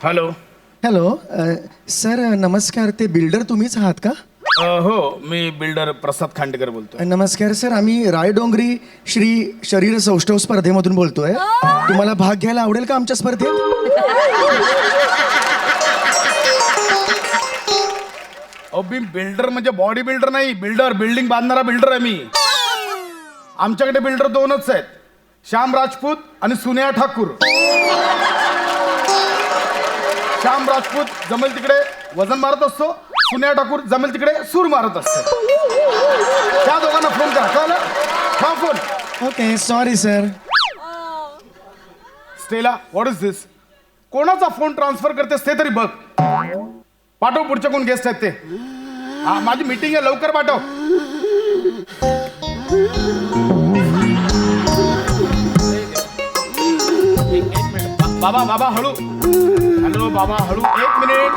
Hello. Hello sir नमस्कार. ते builder तुम्हीच आहात का? हो, मी बिल्डर प्रसाद खांडेकर बोलतोय. नमस्कार सर. आम्ही रायडोंगरी श्री शरीर सौष्ठव स्पर्धेमधून बोलतोय. तुम्हाला भाग घ्यायला आवडेल का आमच्या स्पर्धेत? अहो, मी बिल्डर म्हणजे बॉडी बिल्डर नाही, बिल्डर बिल्डिंग बांधणारा बिल्डर आहे मी. आमच्याकडे बिल्डर दोनच आहेत, श्याम राजपूत आणि सुनेहा ठाकूर. श्याम राजपूत जमेल तिकडे वजन मारत असतो, सुनेहा ठाकूर जमेल तिकडे सूर मारत असते. त्या दोघांना फोन करा. कळलं? हा phone. Okay sorry sir. Stella, what is this? कोणाचा फोन ट्रान्सफर करतेस ते तरी बघ. पाठव पुढचे कोण गेस्ट आहेत ते. हा, माझी मीटिंग आहे, लवकर पाठव. बाबा बाबा हळू. हॅलो बाबा हळू. एक मिनिट.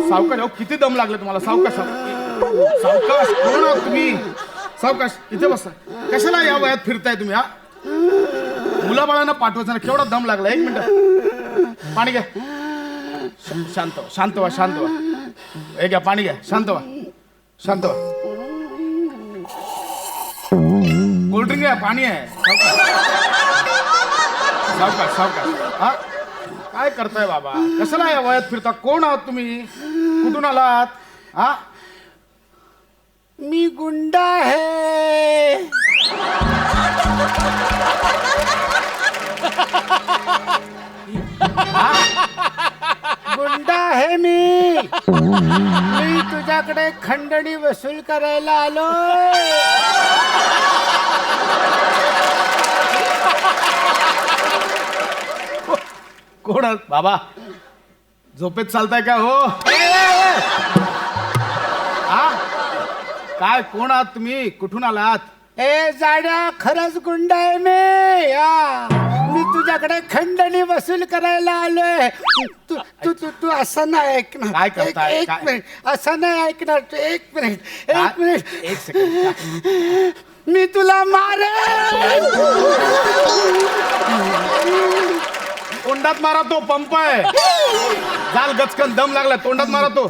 सावकाश. अहो किती दम लागले तुम्हाला. सावकाश सावकाश. कोण आहात तुम्ही? सावकाश. इथे बसा. कशाला या वयात फिरताय तुम्ही? हा, मुलाबाळांना पाठवायचं ना. केवढा दम लागला. एक मिनिट. पाणी घ्या. शांत व्हा, शांत व्हा, शांत व्हा. हे घ्या पाणी घ्या. शांत व्हा, शांत व्हा. कोल्ड्रिंक आहे, पाणी आहे. सावकाश सावकाश. हा, काय करताय बाबा? कशाला या वयात फिरता? कोण आहात तुम्ही? कुठून आलात? हा, मी गुंडा आहे. गुंडा आहे मी. मी तुझ्याकडे खंडणी वसूल करायला आलोय. कोण आहात बाबा? झोपेत चालताय का हो? हा, काय कोण आहात तुम्ही? कुठून आलात? ए जाड्या, खरंच गुंडा आहे मी. मी तुझ्याकडे खंडणी वसूल करायला आलोय. तू तू तू तू असं नाही ऐकणार. काय करताय? एक काय? मिनिट. असं नाही ऐकणार तू. एक मिनिट. एक मिनिट. एक सेकंड. मी तुला मारेन. तोंडात मारा. तो पंप आहे. जाल गचकन दम लागला. तोंडात मारा तो.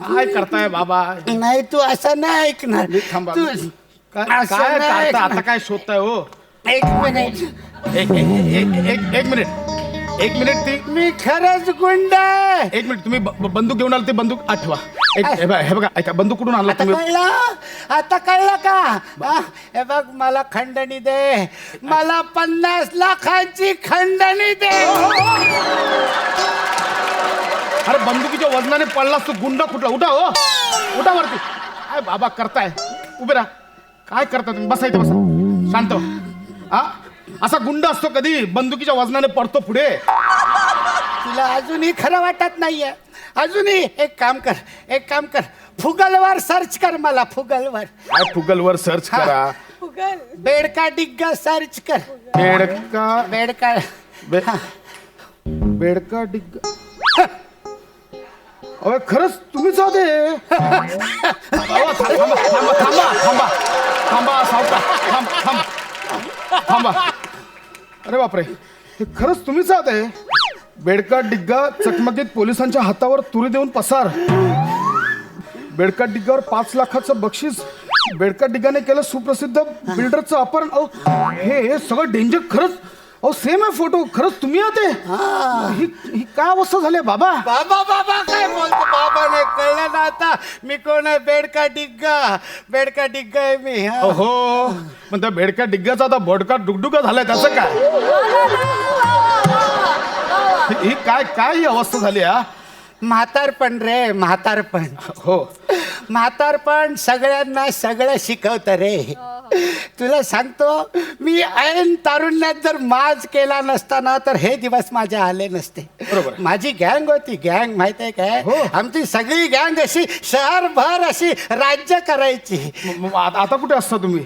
काय करताय बाबा? नाही तू असं नाही ऐकणार. थांबा. तू काय असं काय नाही करताय? ऐकणार. आता काय शोधताय हो? एक मिनिट. एक मिनिट. एक मिनिट. ती मी खरंच गुंड आहे. एक मिनिट. तुम्ही बंदूक घेऊन आला. ते बंदूक आठवा. हे बघा ऐका. बंदूक कुठून आणला आता तुम्ही? कळलं? आता कळलं का? हे बघ, मला खंडणी दे. मला 50 लाखांची खंडणी दे. अरे बंदुकीच्या वजनाने पडलास तू. गुंड कुठला? उठा हो. उठा वरती. काय बाबा करताय? उभे राहा. काय करता तुम्ही? बसा इथे, बसा. शांत व्हा. हा, असा गुंड असतो कधी बंदुकीच्या वजनाने पडतो पुढे? तुला अजूनही खरं वाटत नाहीये? अजूनही एक काम कर. एक काम कर. फुगलवर सर्च कर. मला फुगलवर. काय फुगलवर सर्च करा. बेडका डिग्गा सर्च कर. बेडका बेडका बेडका डिग्गा. अरे खरंच तुम्हीच आहात हे? थांबा थांबा थांबा थांबा थांबा थांबा. सावकाश. थांबा. अरे बापरे, हे खरंच तुम्हीच आहात हे? बेडका डिग्गा चकमकीत पोलिसांच्या हातावर तुरी देऊन पसार. बेडका डिग्गावर 5 लाखाचं बक्षीस. बेडका डिग्गाने केलं सुप्रसिद्ध बिल्डरचं अपहरण. हे सगळं डेंजर. खरंच अहो सेम आहे फोटो. खरंच तुम्ही आहात हे? ही काय अवस्था झाली बाबा? बाबा बाबा काय बोलतो? बाबा नाही कळलं ना आता मी कोण आहे? बेडका डिग्गा. बेडका डिग्गा आहे मी. हो, पण त्या बेडका डिग्गाचा आता भडका डुगडुगा झालाय. त्याचं काय? ही काय ही अवस्था झाली? हा, म्हातारपण रे, म्हातारपण. हो, म्हातारपण सगळ्यांना सगळं शिकवतं रे. तुला सांगतो, मी ऐन तारुण्यात जर माज केला नसता ना तर हे दिवस माझे आले नसते. बरोबर. माझी गँग होती. गँग माहित आहे काय? हो. आमची सगळी गँग अशी शहरभर अशी राज्य करायची. आता कुठे असता तुम्ही?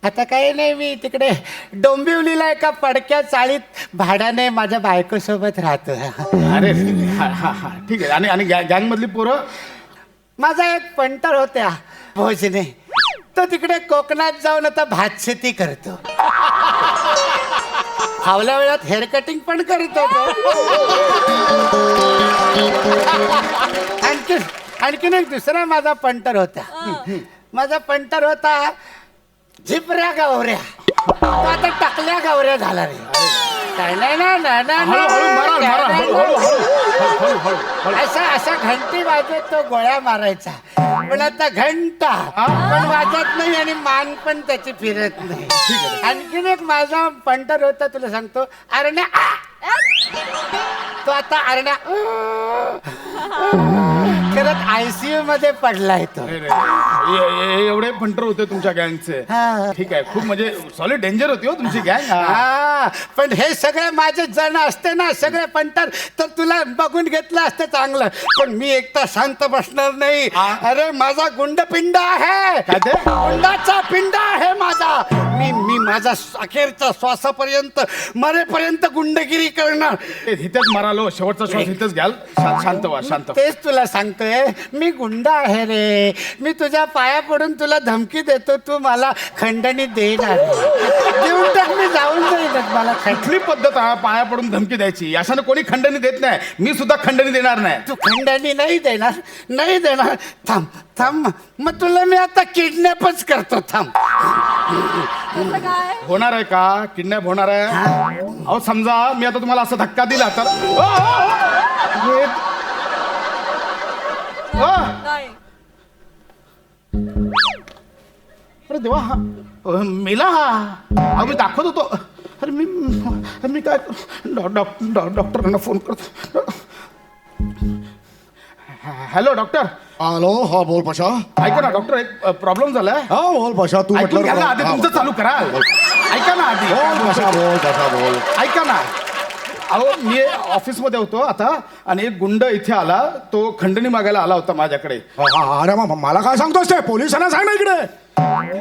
आता काही नाही, मी तिकडे डोंबिवलीला एका पडक्या चाळीत भाड्याने माझ्या बायकोसोबत राहतो. अरे हा ठीक आहे. आणि गँग मधली पोरं? माझा एक पंटर होत्या भोजने. तो तिकडे कोकणात जाऊन आता भातशेती करतो. फावल्या वेळात हेअर कटिंग पण करत होतो. आणखीन एक दुसरा माझा पंटर होता झिपऱ्या गवऱ्या. तो आता टाकल्या गवऱ्या झाला रे. काय नाही ना असा घंटी वाजवत तो गोळ्या मारायचा. पण आता घंटा पण वाजत नाही आणि मान पण त्याची फिरत नाही. आणखीन एक माझा पंटर होता तुला सांगतो अरण्या. तो आता अरण्या करत ICU मध्ये पडलाय तो. एवढे फंटर होते तुमच्या गँगचे. ठीक आहे, खूप म्हणजे सॉलिड डेंजर होती हो तुमची गँग. पण हे सगळे माझे जण असते ना सगळे पंटर तर तुला बघून घेतलं असतं चांगलं. पण मी एकटा शांत बसणार नाही. अरे माझा गुंडपिंड आहे. गुंडाचा पिंड आहे माझा. मी माझा अखेरच्या श्वासापर्यंत मरेपर्यंत गुंडगिरी करणार. इथेच मरालो, शेवटचा श्वास इथेच घ्याल. शांत व्हा, शांत. तेच तुला सांगतोय मी गुंडा आहे रे. मी तुझ्या पाया पडून तुला धमकी देतो, तू मला खंडणी देणार. देऊन टाक, मी जाऊन जाईल. मला कुठली पद्धत आहे पाया पडून धमकी द्यायची? अशाने कोणी खंडणी देत नाही. मी सुद्धा खंडणी देणार नाही. तू खंडणी नाही देणार. थांब मग तुला मी आता किडनॅपच करतो. थांब. होणार आहे का किडनॅप? होणार आहे. अहो समजा मी आता तुम्हाला असा धक्का दिला तर अरे देवा, हा मेला हा. अहो मी दाखवत होतो. अरे मी काय डॉक्टरांना फोन करतो. Hello doctor. हॅलो, हा बोल पाशा. ऐका ना डॉक्टर, एक प्रॉब्लेम झालाय. हा बोल पाशा. तू ऐकून घ्या ना आधी, तुमचं चालू करा. ऐका ना आधी. बोल. ऐका ना. अहो मी ऑफिसमध्ये होतो आता आणि एक गुंड इथे आला. तो खंडणी मागायला आला होता माझ्याकडे. अरे मला काय सांगतोस ते? पोलिसांना सांग ना इकडे.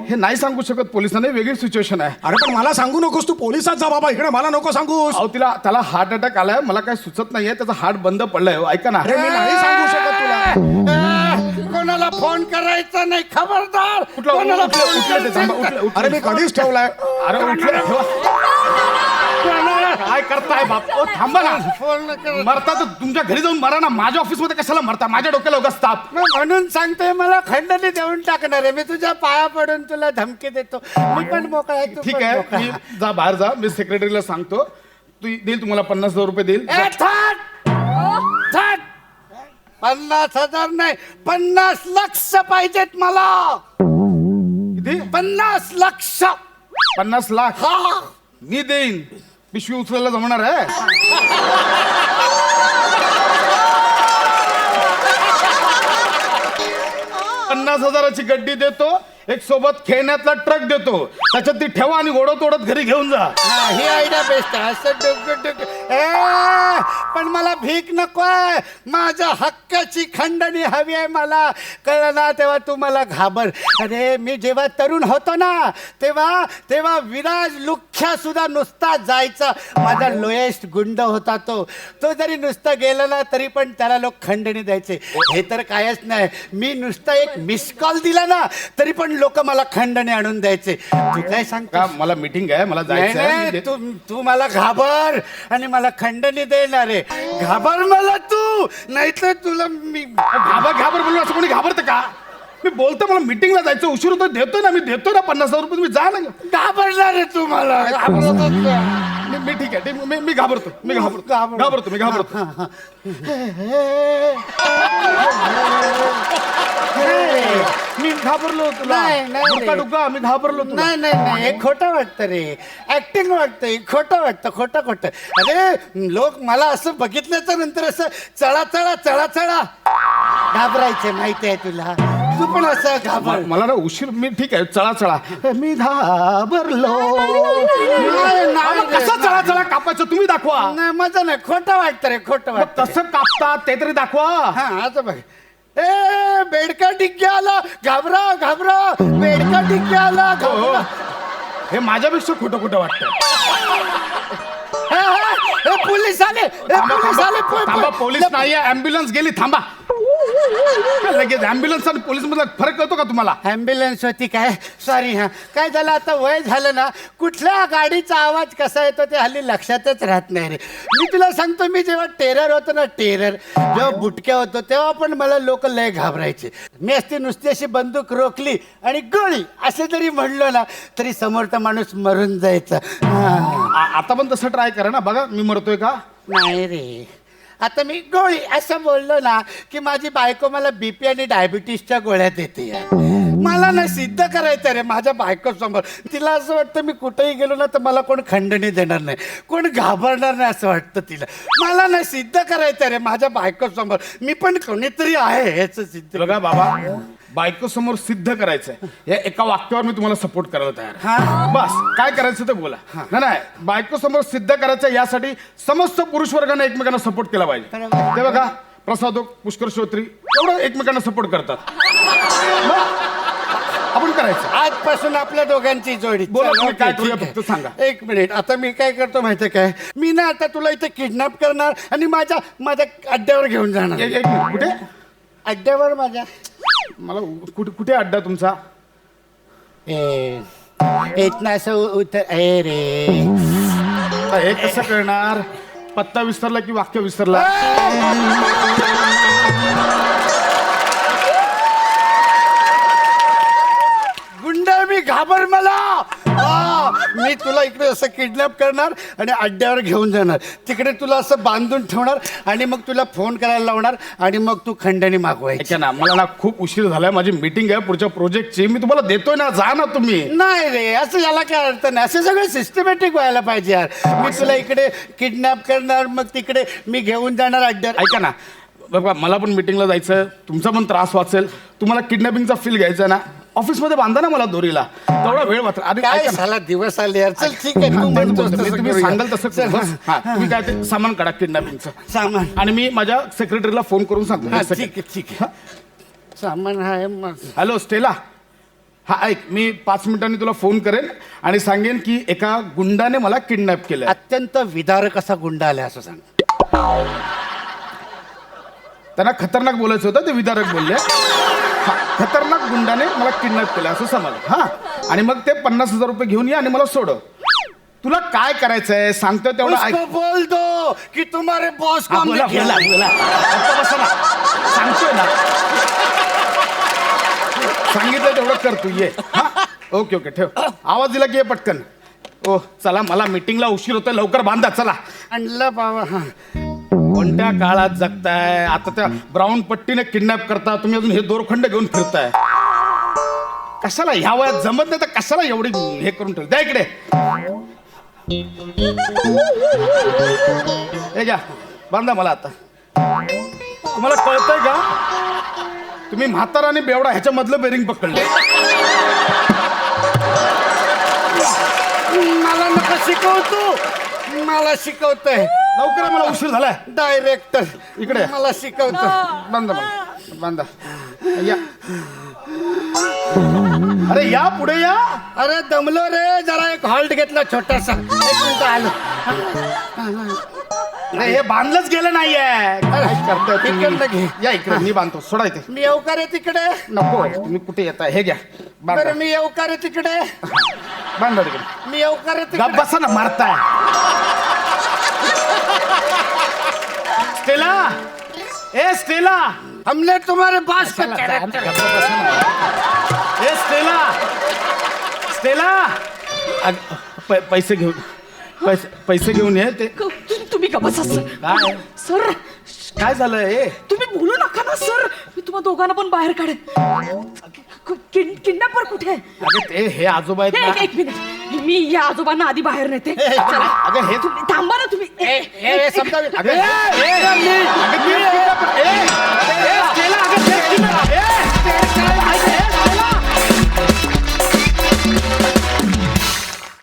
हे नाही सांगू शकत पोलिसांना, वेगळी सिच्युएशन आहे. अरे पण मला सांगू नकोस, तू पोलिसात जा बाबा. इकडे मला नको सांगूस. अहो त्याला हार्ट अटॅक आलाय. मला काय सुचत नाहीये, त्याचा हार्ट बंद पडलाय. ऐका ना. अरे मी नाही सांगू शकत तुला. कोणाला फोन करायचा नाही, खबरदार. कोणाला फोन. अरे मी कधीच ठेवलाय. अरे उठले ठेवा. काय करताय बाप? थांबा ना. फोन मरता तर तुमच्या घरी जाऊन मरा ना. माझ्या ऑफिसमध्ये कशाला मरता? माझ्या डोक्याला उगाच ताप. म्हणून सांगतोय मला खंडणी देऊन टाकणार आहे. मी तुझ्या पाया पडून तुला धमकी देतो. मी पण मोकळा आहे. तू ठीक पण आहे, मोकळा. मी जा बाहेर जा. मी सेक्रेटरीला सांगतो. तू देईल तुम्हाला 50,000 रुपये देईल. 50,000 नाही, 50 लाख पाहिजेत मला. किती? 50 लाख. 50 लाख मी देईन. पिशवी उचलायला जमणार आहे? 50,000ची गड्डी देतो. एक सोबत खेळण्यातला ट्रक देतो. त्याच्यात ती ठेवा आणि ओढत ओढत घरी घेऊन जा. ही आयडिया बेस्ट आहे. असं डोकं पण मला भीक नकोय. माझ्या हक्काची खंडणी हवी आहे मला. कळलं ना? तेव्हा तू मला घाबर. अरे मी जेव्हा तरुण होतो ना तेव्हा विराज लुख्या सुद्धा नुसता जायचा. माझा लोएस्ट गुंड होता तो जरी नुसता गेला ना तरी पण त्याला लोक खंडणी द्यायचे. हे तर कायच नाही. मी नुसता एक मिस कॉल दिला ना तरी पण लोक मला खंडणी आणून द्यायचे. तू काय सांगता? मला मीटिंग आहे, मला जायचं आहे. तू मला घाबर आणि मला खंडणी देणार आहे. घाबर मला तू, नाहीतर तुला मी घाबर बोलून असं कोणी घाबरतं का? मी बोलतो मला मीटिंगला जायचं, उशीर होतो. देतो ना, मी देतो ना 50,000 रुपये. तुम्ही जा ना. घाबरणार आहे तू मला. मी ठीक आहे. मी घाबरतो. मी घाबरलो तुला. डुक्का मी घाबरलो तुला. नाही हे खोटं वाटतं रे. ऍक्टिंग वाटतं. खोटं वाटतं. खोटं. अरे लोक मला असं बघितल्याच्या नंतर असं चळा घाबरायचे. माहिती आहे तुला. तू पण असं घाबर. मला ना उशीर. मी ठीक आहे. चळा मी घाबरलो. कसं चळा कापायचं तुम्ही दाखवा. नाही मजा नाही. खोटं वाटतं रे. खोटं वाटतं. कसं कापतात ते तरी दाखवा. हा आता बघ. बेडका टिक्क्या आला. घाबरा. बेडका टिक्क्या आला. घाबरा. हे माझ्यापेक्षा खोटं वाटतं. पोलीस आले. थांबा, पोलीस नाहीये. ऍम्ब्युलन्स गेली. थांबा. लगेच ॲम्ब्युलन्स आणि पोलीस मधला फरक कळतो का तुम्हाला? ॲम्ब्युलन्स होती काय? सॉरी हा. काय झालं आता वय झालं ना, कुठल्या गाडीचा आवाज कसा येतो ते हल्ली लक्षातच राहत नाही रे. मी तुला सांगतो, मी जेव्हा टेरर होतो ना, जेव्हा बुटक्या होतो तेव्हा पण मला लोक लय घाबरायचे. मी नुसती अशी बंदूक रोखली आणि गोळी असे जरी म्हणलो ना तरी समोरचा माणूस मरून जायचा. आता पण तसं ट्राय करा ना, बघा मी मरतोय का? नाही रे, आता मी गोळी असं बोललो ना की माझी बायको मला बीपी आणि डायबिटीसच्या गोळ्या देते यार. मला ना सिद्ध करायचं रे माझ्या बायको समोर. तिला असं वाटतं मी कुठेही गेलो ना तर मला कोण खंडणी देणार नाही, कोण घाबरणार नाही असं वाटतं तिला. मला ना सिद्ध करायचं रे माझ्या बायको समोर मी पण कोणीतरी आहे ह्याचं सिद्ध. बघा बाबा, बायको समोर सिद्ध करायचंय या एका वाक्यावर मी तुम्हाला सपोर्ट करायला तयार आहे. हा. बस काय करायचं ते बोला. नाही बायको समोर सिद्ध करायचं यासाठी समस्त पुरुष वर्गाने एकमेकांना सपोर्ट केला पाहिजे. बरोबर. ते बघा प्रसादोक, पुष्कर श्रोत्री एवढं एकमेकांना सपोर्ट करतात. मग आपण करायचं. आजपासून आपल्या दोघांची जोडी. बोला, चल, तुम्ही ओके, काय ठीक करूया आहे. फक्त सांगा. एक मिनिट, आता मी काय करतो माहितीये काय, मी ना आता तुला इथे किडनॅप करणार आणि माझ्या माझ्या अड्ड्यावर घेऊन जाणार. एक मिनिट, कुठे अड्ड्यावर माझ्या मला कुठे अड्डा तुमचा? इथनं असं उतर. रे आता हे कसं कळणार? पत्ता विसरला की वाक्य विसरला? गुंडा मी घाबर मला. मी तुला इकडे असं किडनॅप करणार आणि अड्ड्यावर घेऊन जाणार. तिकडे तुला असं बांधून ठेवणार आणि मग तुला फोन करायला लावणार आणि मग तू खंडणी मागवायची. ऐका ना, मला ना खूप उशीर झालाय, माझी मीटिंग आहे पुढच्या प्रोजेक्टची. मी तुम्हाला देतोय ना, जा ना तुम्ही. नाही रे, असं याला काय अर्थ नाही. असं सगळं सिस्टमॅटिक व्हायला पाहिजे यार. मी तुला इकडे किडनॅप करणार, मग तिकडे मी घेऊन जाणार अड्ड्यावर. ऐका ना बघा, मला पण मीटिंगला जायचं, तुमचा पण त्रास वाचेल. तुम्हाला किडनॅपिंगचा फील घ्यायचा ना, ऑफिसमध्ये बांधा ना मला दोरीला, तेवढा वेळ वाचला. अरे काय ऐका ना. साला दिवस आले यार. चल ठीक आहे, तू म्हणतोस तसं तुम्ही करूया. सांगाल तसं चल, करू. बस. हा, तुम्ही काय ते सामान काढा किडनॅपिंगचं, सामान. आणि मी माझ्या सेक्रेटरीला फोन करून हा, सांगतो. ठीक आहे ठीक आहे. सामान आहे मग. हॅलो स्टेला, हा ऐक, मी 5 मिनिटांनी तुला फोन करेन आणि सांगेन की एका गुंडाने मला किडनॅप केलं. अत्यंत विदारक असा गुंडा आलाय असं सांग. त्यांना खतरनाक बोलायचं होतं, ते विदारक बोलले. हा, खतरनाक गुंडाने मला किडनॅप केलं असं समज. हा, आणि मग ते 50,000 रुपये घेऊन ये आणि मला सोडव. तुला काय करायचंय सांगतो तेवढं ऐक. उसको बोल दो की तुम्हारे बॉस को हा, हमने बोला, किया. बोला, बोला. गप्प बसा ना. सांगतोय ना, सांगितलं तेवढं कर तू. ये. हा, ओके ओके, ठेव. आवाज दिला की ये पटकन. ओ चला, मला मीटिंगला उशीर होतोय, लवकर बांधा चला. आणलं बाबा. हा, कोणत्या काळात जगताय? आता त्या ब्राऊन पट्टीने किडनॅप करता तुम्ही, अजून हे दोरखंड घेऊन फिरताय. कशाला ह्या वयात जमत नाही तर कशाला एवढी हे करून ठेव. द्या इकडे. हे घ्या, बांधा मला आता. तुम्हाला कळतंय का? तुम्ही म्हातारा आणि बेवडा ह्याच्या मधलं बेरिंग पकडले. मला नका शिकवतो, मला शिकवतोय. लवकर, मला उशीर झालाय. डायरेक्टर इकडे. मला शिकवतो. बांधा मला, बांधा. या. अरे या पुढे या. अरे दमलो रे, जरा एक हॉल्ट घेतला छोटासा. एक मिनिट आलो. अरे हे बांधलंच गेलं नाहीये. काय करताय तुम्ही? इकडनं घे. या इकडे, मी बांधतो. सोडा इथे. मी येऊ का रे तिकडे? नको, तुम्ही कुठे येताय? हे घ्या, बांधा. बरं मी येऊ का रे तिकडे? बांधा तिकडे. मी येऊ का रे गप तिकडे? बसा ना, मारताय. स्टेला, ए स्टेला, हमने तुम्हारे बास को ए स्टेला, स्टेला. पैसे घेऊन, पैसे घेऊन ये. ते तुम्ही का बसा सर. काय? सर काय झालंय? तुम्ही बोलू नका ना सर. मी तुम्हा दोघांना पण बाहेर काढेन. किडनॅपर कुठे? अगं ते हे आजोबा आहेत ना. एक मिनिट, मी या आजोबांना आधी बाहेर नेते. चला. अगं हे तुम्ही थांबा ना तुम्ही. समजा अगं